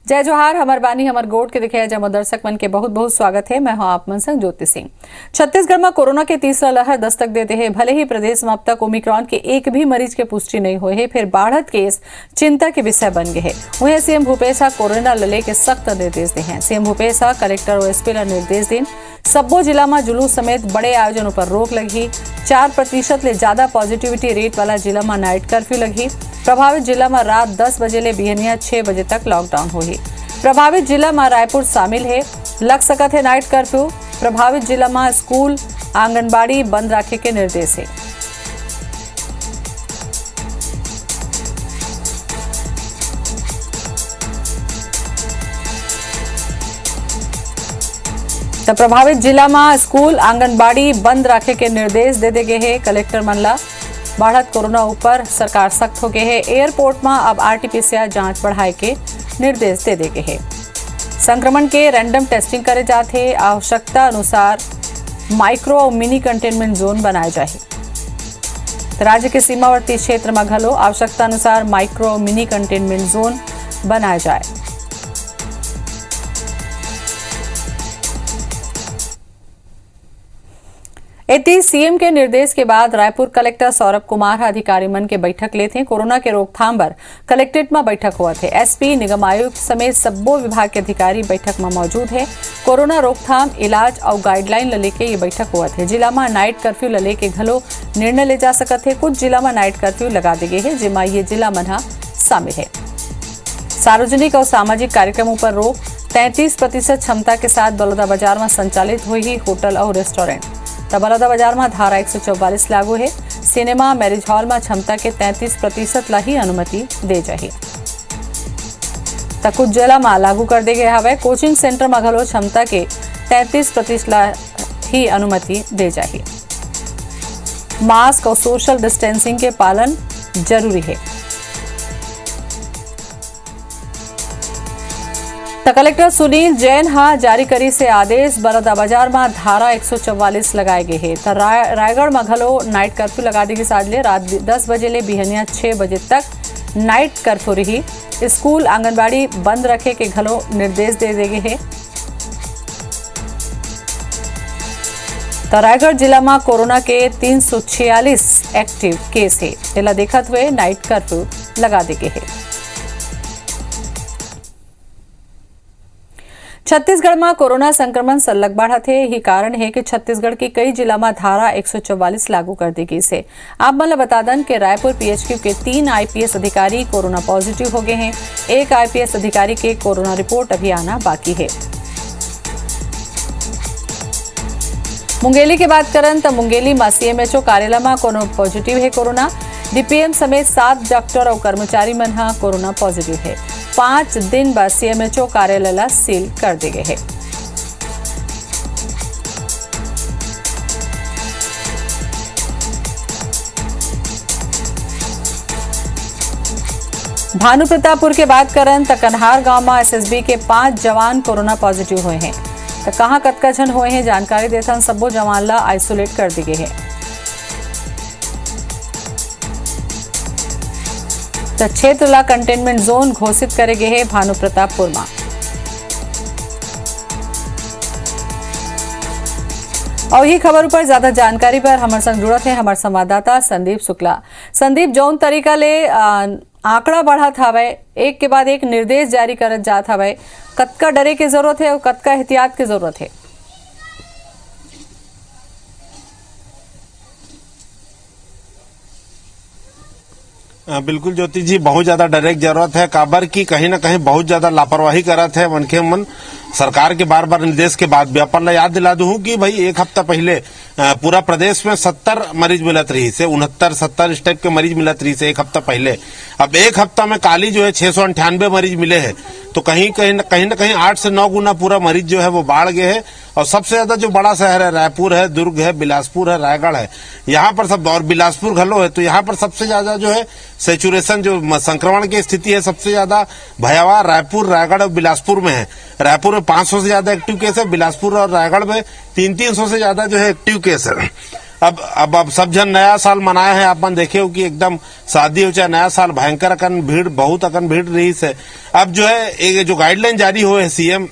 जय जोहार, हमर बानी हमर गोट के दिखे जमो दर्शक मन के बहुत बहुत स्वागत है। मैं हूं आप मन संग ज्योति सिंह। छत्तीसगढ़ में कोरोना के तीसरा लहर दस्तक देते हैं। भले ही प्रदेश में अब तक ओमिक्रॉन के एक भी मरीज के पुष्टि नहीं हुई है, फिर बढ़त केस चिंता के विषय बन गए हैं। वहीं सीएम भूपेश कोरोना लले के सख्त निर्देश दिए हैं। सीएम भूपेश कलेक्टर और एसपी निर्देश दिन सब्बो जिला में जुलूस समेत बड़े आयोजनों पर रोक लगी। 4% ले ज्यादा पॉजिटिविटी रेट वाला जिला में नाइट कर्फ्यू लगी। प्रभावित जिला में रात 10 बजे ले बिहनिया 6 बजे तक लॉकडाउन हुई। प्रभावित जिला में रायपुर शामिल है। लग सकत है नाइट कर्फ्यू। प्रभावित जिला में स्कूल आंगनबाड़ी बंद रखे के निर्देश है। तो प्रभावित जिला में स्कूल आंगनबाड़ी बंद रखे के निर्देश दे गए हैं कलेक्टर मनला। बढ़त कोरोना ऊपर सरकार सख्त हो गए है। एयरपोर्ट में अब आरटीपीसीआर जांच बढ़ाए के निर्देश दे गए हैं। संक्रमण के रैंडम टेस्टिंग करे जाते। आवश्यकता अनुसार माइक्रो और मिनी कंटेनमेंट जोन बनाए जाए। राज्य के सीमावर्ती क्षेत्र में घलो आवश्यकता अनुसार माइक्रो और मिनी कंटेनमेंट जोन बनाए जाए। इति सीएम के निर्देश के बाद रायपुर कलेक्टर सौरभ कुमार अधिकारी मन के बैठक लेते। कोरोना के रोकथाम पर कलेक्ट्रेट में बैठक हुआ थे। एसपी निगम आयुक्त समेत सब्बो विभाग के अधिकारी बैठक में मौजूद है। कोरोना रोकथाम इलाज और गाइडलाइन लेके ये बैठक हुआ थे। जिला में नाइट कर्फ्यू ले के घलो निर्णय ले जा सकते। कुछ जिला में नाइट कर्फ्यू लगा दी गई है, जिसमें ये जिला मना शामिल है। सार्वजनिक और सामाजिक कार्यक्रमों पर रोक। 33% क्षमता के साथ बलौदा बाजार में संचालित हुई होटल और रेस्टोरेंट। तब बलौदा बाजार में धारा 144 लागू है। सिनेमा मैरिज हॉल में क्षमता के 33% ला ही अनुमति दे जाए। कुछ जिला में लागू कर दे गए हवे। कोचिंग सेंटर में घलो क्षमता के 33% ला ही अनुमति दे जाए। मास्क और सोशल डिस्टेंसिंग के पालन जरूरी है। कलेक्टर सुनील जैन जारी करी से आदेश। बलौदा बाजार में धारा 144 लगाए गए हैं। रायगढ़ में घलो नाइट कर्फ्यू लगा दी गई। साजले रात 10 बजे ले बिहनिया 6 बजे तक नाइट कर्फ्यू रही। स्कूल आंगनबाड़ी बंद रखे के घलो निर्देश दे गए हैं। रायगढ़ जिला में कोरोना के 346 एक्टिव केस है। एला देखते हुए नाइट कर्फ्यू लगा दी गई है। छत्तीसगढ़ में कोरोना संक्रमण सलग बढ़ा थे। यही कारण है कि छत्तीसगढ़ के कई जिला में धारा 144 लागू कर दी गई है। आप मन बता दें कि रायपुर पीएचक्यू के 3 आईपीएस अधिकारी कोरोना पॉजिटिव हो गए हैं। एक आईपीएस अधिकारी के कोरोना रिपोर्ट अभी आना बाकी है। मुंगेली की बात करें तो मुंगेली में सीएमएचओ कार्यालय में कोनो पॉजिटिव है कोरोना। डीपीएम समेत 7 डॉक्टर और कर्मचारी मन कोरोना पॉजिटिव है। 5 दिन बाद सीएमएचओ कार्यालय सील कर दी गए है। भानु प्रतापपुर के बात करें तो कन्हार गांव में एसएसबी के 5 जवान कोरोना पॉजिटिव हुए हैं। तो कहां कतका जन हुए हैं जानकारी देते सब्बो जवान ला आइसोलेट कर दी गई है। तो क्षेत्र ला कंटेनमेंट जोन घोषित करे गए हैं भानु प्रतापपुर में। और ये खबर पर ज्यादा जानकारी पर हमारे संग जुड़त है हमारे संवाददाता संदीप शुक्ला। संदीप, जौन तरीका ले आंकड़ा बढ़त हवे, एक के बाद एक निर्देश जारी करत जात हवे, कतका डरे की जरूरत है और कतका एहतियात की जरूरत है? बिल्कुल ज्योति जी, बहुत ज्यादा डरे की जरूरत है। काबर की कहीं ना कहीं बहुत ज्यादा लापरवाही करत है मनखे मन। सरकार के बार बार निर्देश के बाद भी अपन याद दिला दूं कि भाई एक हफ्ता पहले पूरा प्रदेश में 70 मरीज मिलत रही से, 69-70 इस टाइप के मरीज मिलत रही से एक हफ्ता पहले। अब एक हफ्ता में काली जो है 698 मरीज मिले हैं। तो कहीं ना कहीं 8 से 9 गुना पूरा मरीज जो है वो बढ़ गए हैं। और सबसे ज्यादा जो बड़ा शहर है रायपुर है, दुर्ग है, बिलासपुर है, रायगढ़ है, यहाँ पर सब, और बिलासपुर घलो है। तो यहाँ पर सबसे ज्यादा जो है सेचुरेशन, जो संक्रमण की स्थिति है सबसे ज्यादा भयावह रायपुर, रायगढ़ और बिलासपुर में है। रायपुर में 500 से ज्यादा एक्टिव केस है। बिलासपुर और रायगढ़ में 300 से ज्यादा जो है एक्टिव केस है। अब सब जन नया साल मनाए हैं, अपन देखे हो कि एकदम शादी हो चाहे नया साल भयंकर अकन भीड़, बहुत अकन भीड़ रही है। अब जो है एक जो गाइडलाइन जारी हुए है सीएम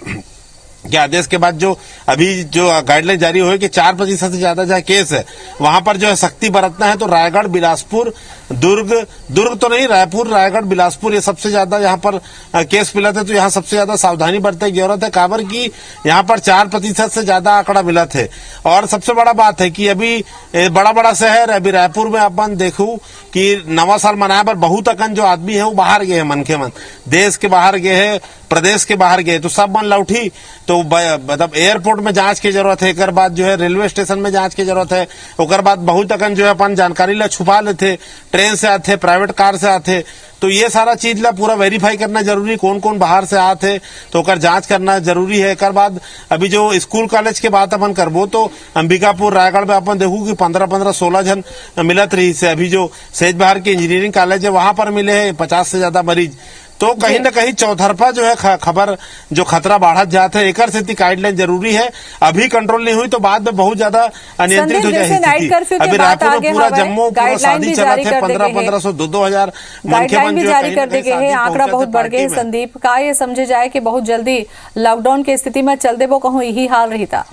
के आदेश के बाद, जो अभी जो गाइडलाइन जारी हुई कि 4% से ज्यादा जहाँ केस है वहां पर जो है सख्ती बरतना है। तो रायगढ़, बिलासपुर, दुर्ग तो नहीं, रायपुर, रायगढ़, बिलासपुर ये सबसे ज्यादा यहाँ पर केस मिला थे। तो यहाँ सबसे ज्यादा सावधानी बरतने की जरूरत है। काबर की यहाँ पर 4% से ज्यादा आंकड़ा मिला थे। और सबसे बड़ा बात है कि अभी बड़ा शहर, अभी रायपुर में अपन देखू कि नवा साल मनाए पर बहुत अकन जो आदमी है वो बाहर गए हैं, मन के मन देश के बाहर गए हैं, प्रदेश के बाहर गए। तो सब मन लौटी, तो मतलब एयरपोर्ट में जांच की जरूरत है, एक बाद जो है रेलवे स्टेशन में जांच की जरूरत है, ओकर बाद बहुत अकन जो है अपन जानकारी ला छुपा लेते, ट्रेन से आते, प्राइवेट कार से आते। तो ये सारा चीज ला पूरा वेरीफाई करना जरूरी, कौन कौन बाहर से आते तो ओकर जांच करना जरूरी है। एक बाद अभी जो स्कूल कॉलेज के बात अपन करबो तो अंबिकापुर, रायगढ़ में अपन देखू कि 15-16 जन मिलत रही से। अभी जो सेज बहार के इंजीनियरिंग कॉलेज है वहां पर मिले हैं 50 से ज्यादा मरीज। तो कहीं न कहीं चौतरफा जो है खबर जो खतरा बढ़त जाता है, एकर से गाइडलाइन जरूरी है। अभी कंट्रोल नहीं हुई तो बाद में बहुत ज्यादा अनियंत्रित हो जाएगी। अभी रायपुर में पूरा जम्मू पूरा शादी चला थे, 1500 2,000 गाइडलाइन भी जारी कर देंगे है। आंकड़ा बहुत बढ़ गए। संदीप का ये समझे जाए कि बहुत जल्दी लॉकडाउन की स्थिति में चल दे वो कहूँ यही हाल रही था।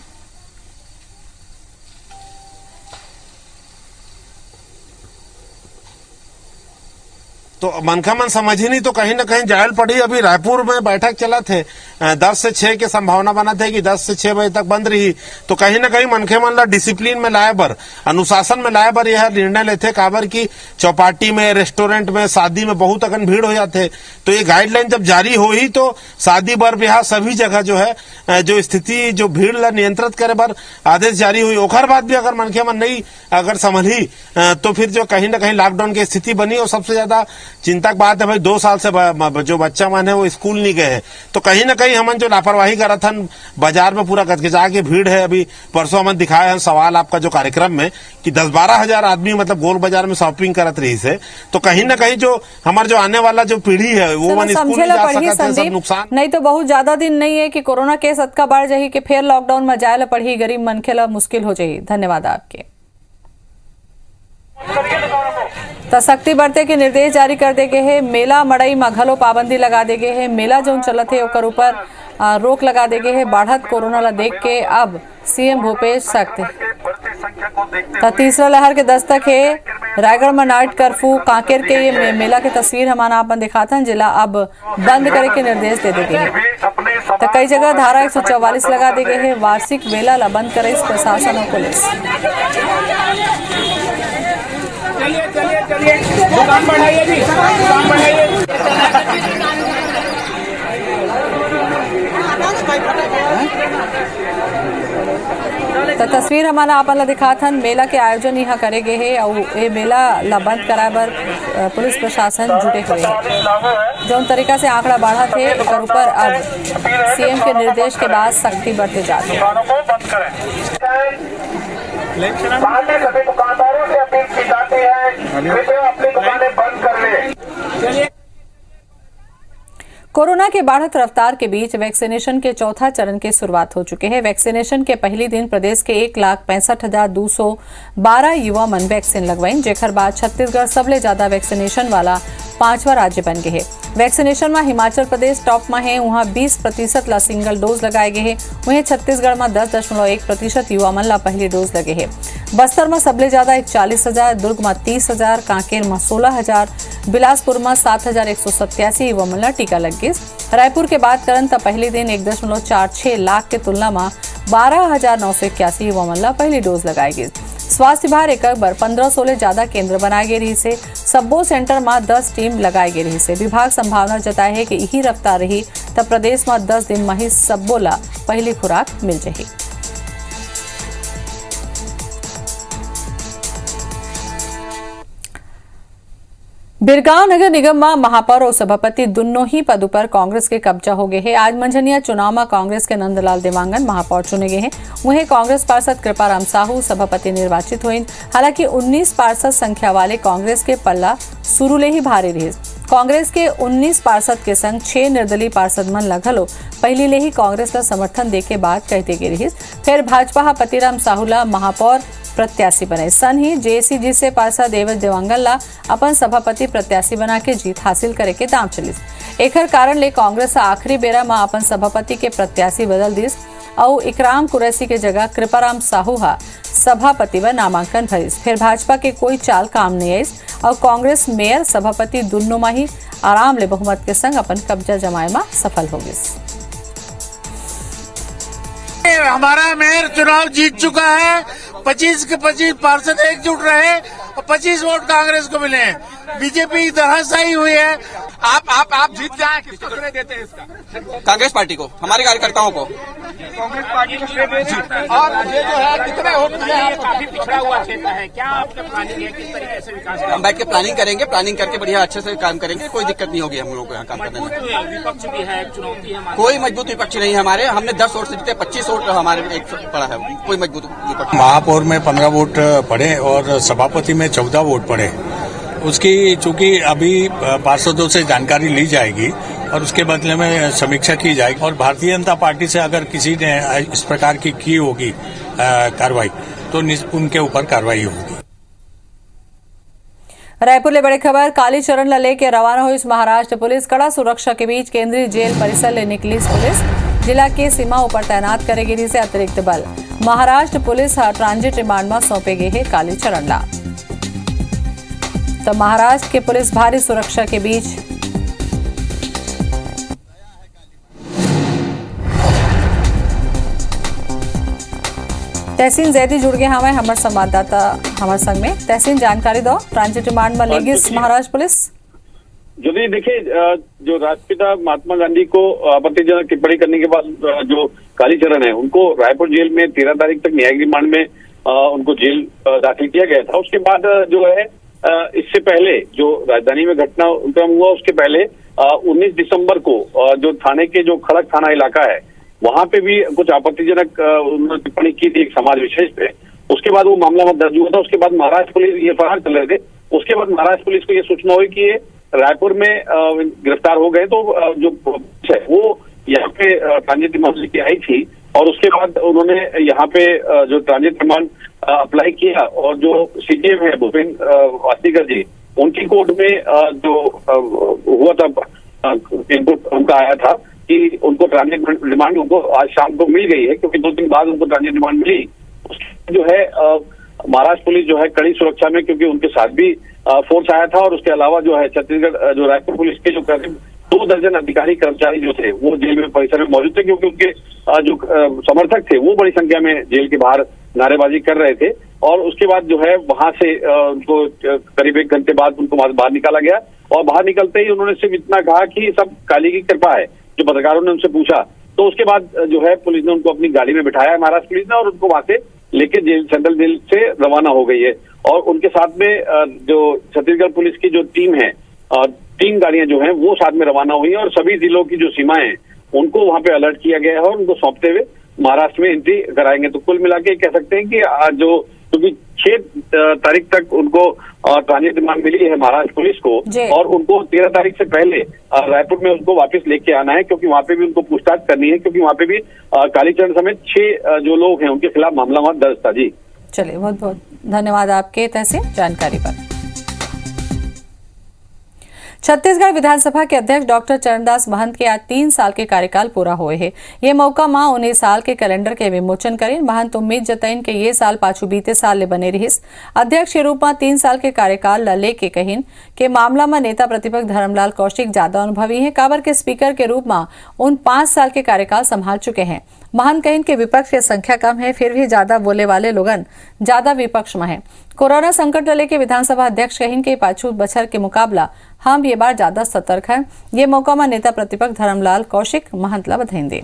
तो मन का मन समझ ही नहीं, तो कहीं ना कहीं जायल पड़ी। अभी रायपुर में बैठक चला थे, 10 से 6 की संभावना बना थे कि 10 से 6 बजे तक बंद रही। तो कहीं ना कहीं मन के मन ला डिसिप्लिन में लाए बर, अनुशासन में लाए बर यह निर्णय लेते। काबर की चौपाटी में, रेस्टोरेंट में, शादी में बहुत अकन भीड़ हो जाते। तो ये गाइडलाइन जब जारी हो ही तो शादी बर, ब्याह सभी जगह जो है जो स्थिति जो भीड़ ला नियंत्रित करे बर आदेश जारी हुई। ओखर बाद भी अगर मन के मन नहीं अगर संभली तो फिर जो कहीं ना कहीं लॉकडाउन की स्थिति बनी। और सबसे ज्यादा चिंता की बात है भाई 2 साल से जो बच्चा मन है वो स्कूल नहीं गए हैं। तो कहीं ना कहीं हमन जो लापरवाही करा था, बाजार में पूरा गजगजा के भीड़ है। अभी परसों हमन दिखाए हैं सवाल आपका जो कार्यक्रम में कि 10-12 हजार आदमी मतलब गोल बाजार में शॉपिंग करत रही से। तो कहीं ना कहीं जो हमारे जो आने वाला जो पीढ़ी है वो मन स्कूल नहीं जा सकता है, सब नुकसान नहीं। तो बहुत ज्यादा दिन नहीं है कि कोरोना केस अतका बढ़ जाही कि फिर लॉकडाउन में जाए ला पड़ी, गरीब मनखे ला मुश्किल हो जाही। धन्यवाद आपके। तो सख्ती बरते के निर्देश जारी कर दे गए है। मेला मड़ई में घलो पाबंदी लगा दे गए है। मेला जो चलत है ओकर ऊपर रोक लगा दे गए है। बढ़त कोरोना ला देख के अब सीएम भूपेश सख्त। तो तीसरा लहर के दस्तक है। रायगढ़ में नाइट कर्फ्यू, कांकेर के ये मेला के तस्वीर हमारा अपन दिखाता है। जिला अब बंद करे के निर्देश दे गए हैं। तो कई जगह धारा 144 लगा दे गए है। वार्षिक मेला ला बंद करे प्रशासन और पुलिस। चलिए दुकान बढ़ाइए जी, दुकान बढ़ाइए। तो तस्वीर हमारा आप ला दिखाथन। मेला के आयोजन यहाँ करे गए है और ये मेला ला बंद कराए बर पुलिस प्रशासन जुटे हुए है। जो तरीका से आंकड़ा बढ़ा थे एक ऊपर अब सीएम के निर्देश के बाद सख्ती बढ़ते जाते हैं। सभी दुकानदारों से अपील की जाती है कृपया अपनी दुकानें बंद कर लें। कोरोना के बढ़त रफ्तार के बीच वैक्सीनेशन के चौथा चरण की शुरुआत हो चुके हैं। वैक्सीनेशन के पहले दिन प्रदेश के 1,65,212 युवा मन वैक्सीन लगवाइन, जेकर बाद छत्तीसगढ़ सबले ज्यादा वैक्सीनेशन वाला 5वां राज्य बन गए है। वैक्सीनेशन में हिमाचल प्रदेश टॉप में है, वहाँ 20% ला सिंगल डोज लगाए गए हैं। वहीं छत्तीसगढ़ में 10.1% युवा मन ला पहली डोज लगे है। बस्तर में सबले ज्यादा 41,000, दुर्ग में 30,000, कांकेर में 16,000, बिलासपुर में 7,187 युवा मन ला टीका लग गए। रायपुर के बात करन तो पहले दिन 1.46 लाख के तुलना में 12,981 युवा मन ला पहली डोज लगाई गई। स्वास्थ्य विभाग एक बार 1500 ज्यादा केंद्र बनाए गए रही से। सब्बो सेंटर में 10 टीम लगाई गई रही से। विभाग संभावना जताए है कि यही रफ्तार रही तब प्रदेश में 10 दिन में ही सब्बो ला पहली खुराक मिल जाएगी। बिरगांव नगर निगम में महापौर और सभापति दोनों ही पदों पर कांग्रेस के कब्जा हो गए हैं। आज मंझनिया चुनाव में कांग्रेस के नंदलाल देवांगन महापौर चुने गए हैं। वहीं कांग्रेस पार्षद कृपाराम साहू सभापति निर्वाचित हुए। हालांकि 19 पार्षद संख्या वाले कांग्रेस के पल्ला शुरू ले ही भारी रहे। कांग्रेस के 19 पार्षद के संग 6 निर्दलीय पार्षद मन ल घलो पहली ले ही कांग्रेस ला समर्थन दे के बाद कहते गे रहिस। फिर भाजपा पतिराम साहू ला महापौर प्रत्याशी बने सन ही जेसीजी से पार्षद देवज देवांगन ला अपन सभापति प्रत्याशी बना के जीत हासिल करे के दाम चलिस। एकर कारण ले कांग्रेस आखिरी बेरा में अपन सभापति के प्रत्याशी बदल दिस और इकराम कुरैशी के जगह कृपाराम साहू हा सभापति व नामांकन भरिस। फिर भाजपा के कोई चाल काम नहीं आईस और कांग्रेस मेयर सभापति दोनों में ही आराम ले बहुमत के संग अपन कब्जा जमाए में सफल हो गए। हमारा मेयर चुनाव जीत चुका है। 25 के 25 पार्षद एकजुट रहे और 25 वोट कांग्रेस को मिले हैं। बीजेपी धराशायी हुई है। आप जीत जाए, किसको श्रेय देते हैं इसका? कांग्रेस पार्टी को, हमारे कार्यकर्ताओं को। कांग्रेस पार्टी को श्रेय देते हैं। और ये जो है कितने वोट मिले हैं? काफी पिछड़ा हुआ क्षेत्र है, क्या आपने प्लानिंग है, किस तरीके से विकास? हम बैठ के प्लानिंग करेंगे, प्लानिंग करके बढ़िया अच्छे से काम करेंगे, कोई दिक्कत नहीं होगी हम लोगों को यहाँ काम करने में। विपक्ष भी है, चुनौती है। कोई मजबूत विपक्ष नहीं है हमारे। हमने 10 वोट से जीते, 25 वोट हमारे एक पड़ा है, कोई मजबूत विपक्ष। महापौर में 15 वोट पड़े और सभापति में 14 वोट पड़े। उसकी चूंकि अभी पार्षदों से जानकारी ली जाएगी और उसके बदले में समीक्षा की जाएगी और भारतीय जनता पार्टी से अगर किसी ने इस प्रकार की होगी कार्रवाई तो उनके ऊपर कार्रवाई होगी। रायपुर ले बड़ी खबर, कालीचरण ला लेके रवाना हुई महाराष्ट्र पुलिस। कड़ा सुरक्षा के बीच केंद्रीय जेल परिसर ले निकली पुलिस। जिला के सीमा ऊपर तैनात करेगी से अतिरिक्त बल। महाराष्ट्र पुलिस ट्रांजिट रिमांड में सौंपे गए है कालीचरण ला। तो महाराष्ट्र के पुलिस भारी सुरक्षा के बीच तहसीन जैदी जुड़ गए हमें हमारे संवाददाता हमारे संग में। तहसीन जानकारी दो, ट्रांजिट रिमांड में लेगी महाराष्ट्र पुलिस। यदि देखिए, जो राष्ट्रपिता महात्मा गांधी को आपत्तिजनक टिप्पणी करने के बाद जो कालीचरण है उनको रायपुर जेल में 13 तारीख तक न्यायिक रिमांड में उनको जेल दाखिल किया गया था। उसके बाद जो है इससे पहले जो राजधानी में घटनाक्रम हुआ उसके पहले 19 दिसंबर को जो थाने के जो खड़क थाना इलाका है वहां पे भी कुछ आपत्तिजनक उन्होंने टिप्पणी की थी एक समाज विशेष पे। उसके बाद वो मामला दर्ज हुआ था। उसके बाद महाराष्ट्र पुलिस ये फरार चल रहे थे। उसके बाद महाराष्ट्र पुलिस को ये सूचना हुई कि ये रायपुर में गिरफ्तार हो गए, तो जो पुलिस है वो यहाँ पे ट्रांजिट रिमांड लेके आई थी और उसके बाद उन्होंने यहाँ पे जो ट्रांजिट रिमांड अप्लाई किया और जो सीजीएम है भूपेन वास्तिकर जी उनकी कोर्ट में जो हुआ था इनपुट उनका आया था कि उनको ट्रांजिट रिमांड उनको आज शाम को मिल गई है, क्योंकि 2 दिन बाद उनको ट्रांजिट रिमांड मिली। उसके जो है महाराष्ट्र पुलिस जो है कड़ी सुरक्षा में, क्योंकि उनके साथ भी फोर्स आया था और उसके अलावा जो है छत्तीसगढ़ जो रायपुर पुलिस के जो करीब 2 दर्जन अधिकारी कर्मचारी जो थे वो जेल में परिसर में मौजूद थे, क्योंकि उनके जो समर्थक थे वो बड़ी संख्या में जेल के बाहर नारेबाजी कर रहे थे। और उसके बाद जो है वहां से उनको करीब 1 घंटे बाद उनको बाहर निकाला गया और बाहर निकलते ही उन्होंने सिर्फ इतना कहा कि सब काली की कृपा है, जो पत्रकारों ने उनसे पूछा। तो उसके बाद जो है पुलिस ने उनको अपनी गाड़ी में बिठाया, महाराष्ट्र पुलिस ने, और उनको वहां से लेके जेल सेंट्रल जेल से रवाना हो गई है। और उनके साथ में जो छत्तीसगढ़ पुलिस की जो टीम है 3 गाड़ियां जो हैं वो साथ में रवाना हुई हैं और सभी जिलों की जो सीमाएं हैं उनको वहां पे अलर्ट किया गया है और उनको सौंपते हुए महाराष्ट्र में एंट्री कराएंगे। तो कुल मिला के कह सकते हैं कि आज जो क्योंकि 6 तारीख तक उनको ट्रांजिट रिमांड मिली है महाराष्ट्र पुलिस को और उनको 13 तारीख से पहले रायपुर में उनको वापस लेके आना है, क्योंकि वहां पे भी उनको पूछताछ करनी है, क्योंकि वहां पे भी कालीचरण समेत 6 जो लोग हैं उनके खिलाफ मामला वहां दर्ज था। जी चलिए, बहुत बहुत धन्यवाद आपके तहसीन जानकारी पर। छत्तीसगढ़ विधानसभा के अध्यक्ष डॉक्टर चरणदास महंत के आज 3 साल के कार्यकाल पूरा हुए हैं। ये मौका मां 19 साल के कैलेंडर के विमोचन करें। महंत उम्मीद जतइन के ये साल पाछू बीते साल ले बने रहिस। अध्यक्ष के रूप में 3 साल के कार्यकाल ला लेके कहिन के मामला में नेता प्रतिपक्ष धर्मलाल कौशिक ज्यादा अनुभवी हैं। काबर के स्पीकर के रूप में उन 5 साल के कार्यकाल संभाल चुके हैं। महंत कहिन के विपक्ष की संख्या कम है, फिर भी ज्यादा बोले वाले लोगन ज्यादा विपक्ष में है। कोरोना संकट लेके विधानसभा अध्यक्ष कहिन के पाछू बछर के मुकाबला हम ये बार ज्यादा सतर्क हैं। ये मौका में नेता प्रतिपक्ष धर्मलाल कौशिक महंत ला बधाई दें।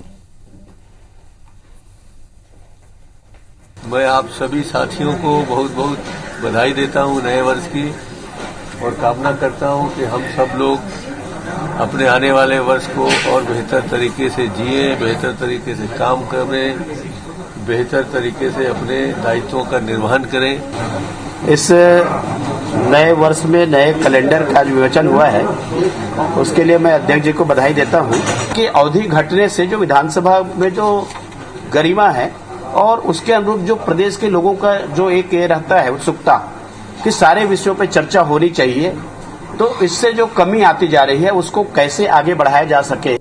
मैं आप सभी साथियों को बहुत बहुत बधाई देता हूं नए वर्ष की और कामना करता हूं कि हम सब लोग अपने आने वाले वर्ष को और बेहतर तरीके से जिए, बेहतर तरीके से काम करें, बेहतर तरीके से अपने दायित्वों का निर्वहन करें इस नए वर्ष में नए कैलेंडर का जो विवेचन हुआ है उसके लिए मैं अध्यक्ष जी को बधाई देता हूं कि अवधि घटने से जो विधानसभा में जो गरिमा है और उसके अनुरूप जो प्रदेश के लोगों का जो एक ये रहता है उत्सुकता कि सारे विषयों पर चर्चा होनी चाहिए, तो इससे जो कमी आती जा रही है उसको कैसे आगे बढ़ाया जा सके।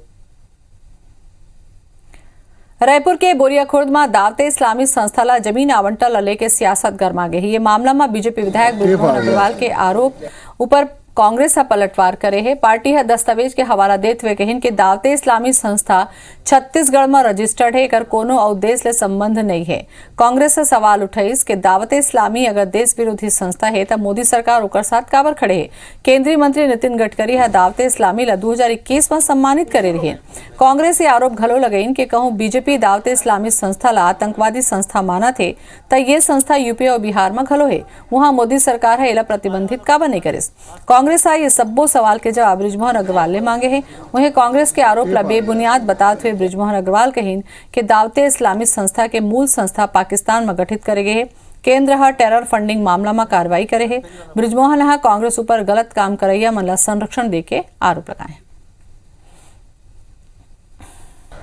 रायपुर के बोरिया खुर्द में दावते इस्लामी संस्था ला जमीन आवंटन लेके सियासत गरमा गई। ये मामला में बीजेपी विधायक बृजमोहन अग्रवाल के आरोप ऊपर कांग्रेस का पलटवार करे है। पार्टी है दस्तावेज के हवाला देते हुए कहिन कि दावते इस्लामी संस्था छत्तीसगढ़ में रजिस्टर्ड है, कर कोनो उद्देश्य ले संबंध नहीं है। कांग्रेस से सवाल उठाइस कि दावते इस्लामी अगर देश विरोधी संस्था है तो मोदी सरकार ओकर साथ काबर खड़े है। केंद्रीय मंत्री नितिन गडकरी है दावते इस्लामी ला 2021 में सम्मानित करे रहे। कांग्रेस ये आरोप घलो लगइन कि कहूं बीजेपी दावते इस्लामी संस्था ला आतंकवादी संस्था माना थे तो ये संस्था यूपी और बिहार में घलो है, वहां मोदी सरकार है इला प्रतिबंधित काबर नहीं करे। कांग्रेस ये सब्बो सवाल के जवाब बृजमोहन अग्रवाल ने मांगे हैं। वहीं कांग्रेस के आरोप ला बेबुनियाद बताते हुए बृजमोहन अग्रवाल कहिन कि दावते इस्लामी संस्था के मूल संस्था पाकिस्तान में गठित करे गए। केंद्र टेरर फंडिंग मामला में कार्रवाई करे है। बृजमोहन कांग्रेस ऊपर गलत काम करैया मन ला संरक्षण देके आरोप लगाए।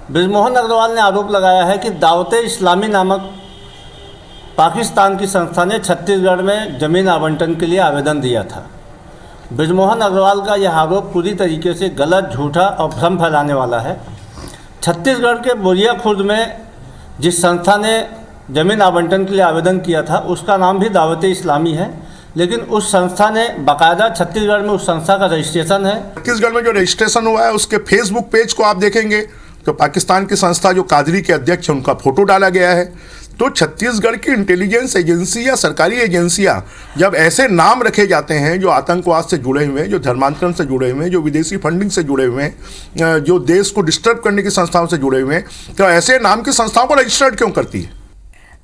बृजमोहन अग्रवाल ने आरोप लगाया है कि दावते इस्लामी नामक पाकिस्तान की संस्था ने छत्तीसगढ़ में जमीन आवंटन के लिए आवेदन दिया था। बृजमोहन अग्रवाल का यह आरोप पूरी तरीके से गलत, झूठा और भ्रम फैलाने वाला है। छत्तीसगढ़ के बोरिया खुर्द में जिस संस्था ने जमीन आवंटन के लिए आवेदन किया था उसका नाम भी दावते इस्लामी है, लेकिन उस संस्था ने बाकायदा छत्तीसगढ़ में उस संस्था का रजिस्ट्रेशन है। छत्तीसगढ़ में जो रजिस्ट्रेशन हुआ है उसके फेसबुक पेज को आप देखेंगे तो पाकिस्तान की संस्था जो कादरी के अध्यक्ष हैं उनका फोटो डाला गया है। तो छत्तीसगढ़ की इंटेलिजेंस एजेंसी या सरकारी एजेंसियां जब ऐसे नाम रखे जाते हैं जो आतंकवाद से जुड़े हुए हैं, जो धर्मांतरण से जुड़े हुए हैं, जो विदेशी फंडिंग से जुड़े हुए हैं, जो देश को डिस्टर्ब करने की संस्थाओं से जुड़े हुए हैं, तो ऐसे नाम की संस्थाओं को रजिस्टर्ड क्यों करती है।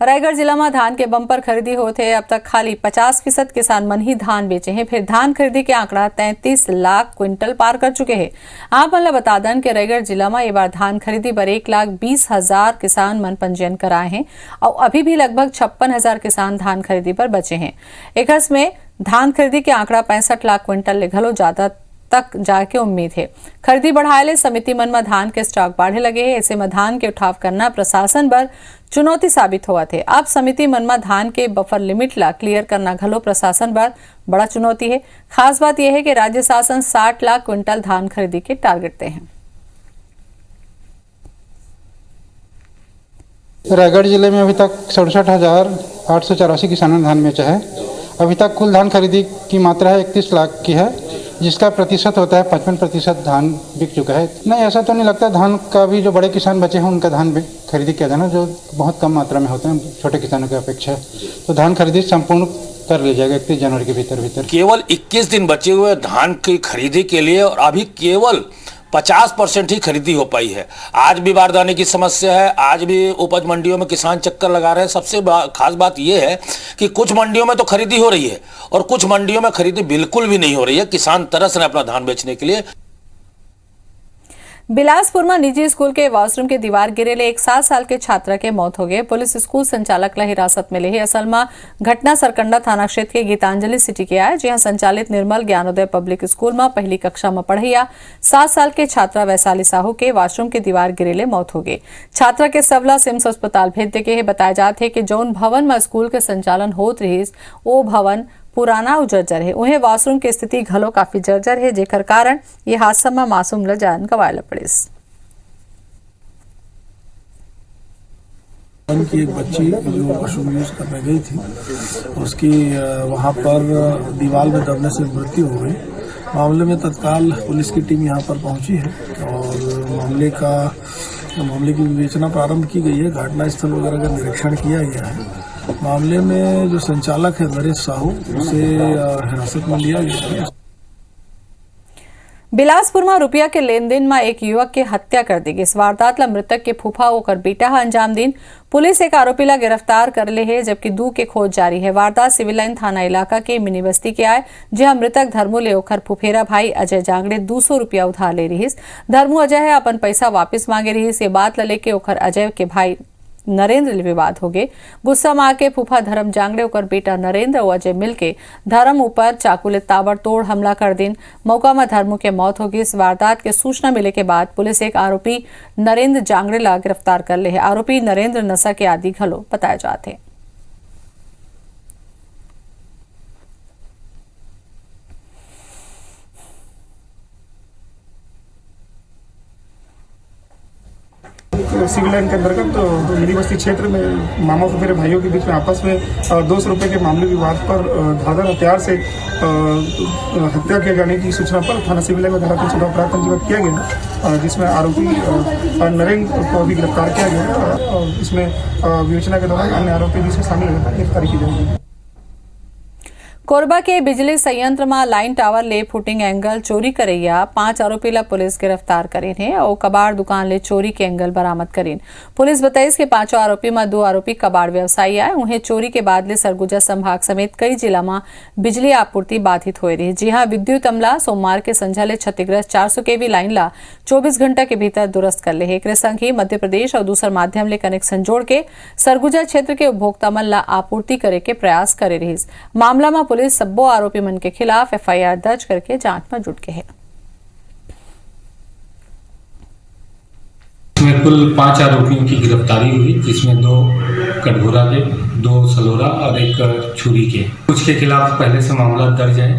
रायगढ़ जिला में धान के बम्पर खरीदी होते हैं। अब तक खाली 50% किसान मन ही धान बेचे हैं। फिर धान खरीदी के आंकड़ा 33 लाख क्विंटल पार कर चुके हैं। आप मन ला बता दें कि रायगढ़ जिला में ये बार धान खरीदी पर 1,20,000 किसान मन पंजीयन कराए हैं और अभी भी लगभग 56,000 किसान धान खरीदी पर बचे हैं। एक में धान खरीदी के आंकड़ा 65 लाख क्विंटल ले घलो ज्यादा तक जाके उम्मीद है। खरीदी बढ़ाए समिति मन में धान के स्टॉक बढ़े लगे है। ऐसे में धान के उठाव करना प्रशासन पर चुनौती साबित हुआ थे। अब समिति मन में धान के बफर लिमिट ला क्लियर करना घलो प्रशासन पर बड़ा चुनौती है। खास बात यह है कि राज्य शासन 60 लाख क्विंटल धान खरीदी के टारगेट दे हैं। रायगढ़ जिले में अभी तक 67,884 किसानों ने धान बेचा है। अभी तक कुल धान खरीदी की मात्रा है 31 लाख की है, जिसका प्रतिशत होता है 55% धान बिक चुका है। नहीं, ऐसा तो नहीं लगता। धान का भी जो बड़े किसान बचे हैं उनका धान खरीदी किया जाना, जो बहुत कम मात्रा में होते हैं छोटे किसानों की अपेक्षा, तो धान खरीदी संपूर्ण कर लिया जाएगा 31 जनवरी के भीतर। केवल 21 दिन बचे हुए धान की खरीदी के लिए और अभी केवल 50% ही खरीदी हो पाई है। आज भी बारदाने की समस्या है, आज भी उपज मंडियों में किसान चक्कर लगा रहे हैं। सबसे खास बात यह है कि कुछ मंडियों में तो खरीदी हो रही है और कुछ मंडियों में खरीदी बिल्कुल भी नहीं हो रही है। किसान तरस रहे अपना धान बेचने के लिए। बिलासपुर में निजी स्कूल के वॉशरूम के दीवार गिरेले एक 7 साल के छात्रा के मौत हो गई। पुलिस स्कूल संचालक ला हिरासत में ले। असल में घटना सरकंडा थाना क्षेत्र के गीतांजलि सिटी के आए, जहां संचालित निर्मल ज्ञानोदय पब्लिक स्कूल में पहली कक्षा में पढ़ैया 7 साल के छात्रा वैशाली साहू के वॉशरूम के दीवार गिरेले मौत हो गई। छात्रा के सबला सिम्स अस्पताल भेज दे के बताया जाते है कि जौन भवन में स्कूल के संचालन होत रही वो भवन पुराना और जर्जर है। उन्हें वॉशरूम की स्थिति घलो काफी जर्जर है, जेकर कारण ये हादसा में मासूम ल जान गंवाए पड़े। की एक बच्ची जो वॉशरूम यूज करने गई थी, उसकी वहां पर दीवार में दबने से मृत्यु हो गई। मामले में तत्काल पुलिस की टीम यहां पर पहुंची है और मामले की विवेचना प्रारंभ की गई है। घटनास्थल वगैरह का निरीक्षण किया गया है। मामले में जो संचालक है नरेश साहू, उसे हिरासत में लिया गया है। बिलासपुर में रुपया के लेन देन में एक युवक की हत्या कर दी गई। इस वारदात ला मृतक के फूफा होकर बेटा अंजाम दीन। पुलिस एक आरोपी ला गिरफ्तार कर ले है, जबकि 2 के खोज जारी है। वारदात सिविल लाइन थाना इलाका के मिनी बस्ती के आए, जहां मृतक धर्मू ले ओखर फुफेरा भाई अजय जांगड़े 200 रुपया उधार ले रही। धर्मू अजय है अपन पैसा वापिस मांगे रही। ये बात ला लेके ओखर अजय के भाई नरेंद्र ले विवाद हो गए। गुस्सा में आके फूफा धर्म जांगड़े और बेटा नरेंद्र और अजय मिलके धर्म ऊपर चाकू ले ताबड़तोड़ हमला कर दिन। मौका में धर्म के मौत होगी। इस वारदात के सूचना मिले के बाद पुलिस एक आरोपी नरेंद्र जांगड़े ला गिरफ्तार कर ले है। आरोपी नरेंद्र नशा के आदि घलो बताए जाते। सिविल लाइन के अंतर्गत तो मिनी बस्ती क्षेत्र में मामा और मेरे भाइयों के बीच में आपस में 200 रुपए के मामूली विवाद पर धारदार हथियार से हत्या किए जाने की सूचना पर थाना सिविल लाइन में धारा 310 अपराध पंजीबद्ध किया गया, जिसमें आरोपी नरेंद्र को भी गिरफ्तार किया गया। इसमें विवेचना के दौरान अन्य आरोपी भी शामिल होकर गिरफ्तारी की जाएगी। कोरबा के बिजली संयंत्र में लाइन टावर ले फुटिंग एंगल चोरी करैया 5 आरोपी ला पुलिस गिरफ्तार करीन है और कबाड़ दुकान ले चोरी के एंगल बरामद करीन। पुलिस बताइस के 5 आरोपी में 2 आरोपी कबाड़ व्यवसायी आए। उन्हें चोरी के बाद ले सरगुजा संभाग समेत कई जिला में बिजली आपूर्ति बाधित हो रही। जी हाँ, विद्युत अमला सोमवार के संझा ले क्षतिग्रस्त 400 केवी लाइन ला 24 घंटा के भीतर दुरुस्त कर ले है। एक संग ही मध्य प्रदेश और दूसर माध्यम ले कनेक्शन जोड़ के सरगुजा क्षेत्र के उपभोक्ता मन ला आपूर्ति करे के प्रयास करे रही। मामला में पुलिस सब्बो आरोपी मन के खिलाफ एफआईआर दर्ज करके जांच में जुट के है। इसमें कुल 5 आरोपियों की गिरफ्तारी हुई, जिसमें 2 कटघोरा के, 2 सलोरा और 1 छुरी के। कुछ के खिलाफ पहले से मामला दर्ज है,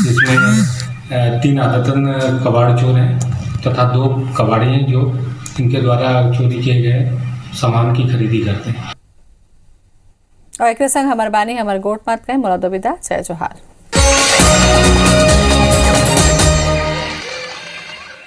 जिसमें 3 आदतन कबाड़ चोर हैं तथा 2 कबाड़ी हैं जो इनके द्वारा चोरी किए गए सामान की खरीदी करते हैं। और एक संग हमार बानी हमार गोट मात कहे मुरादो विदा जय जोहार।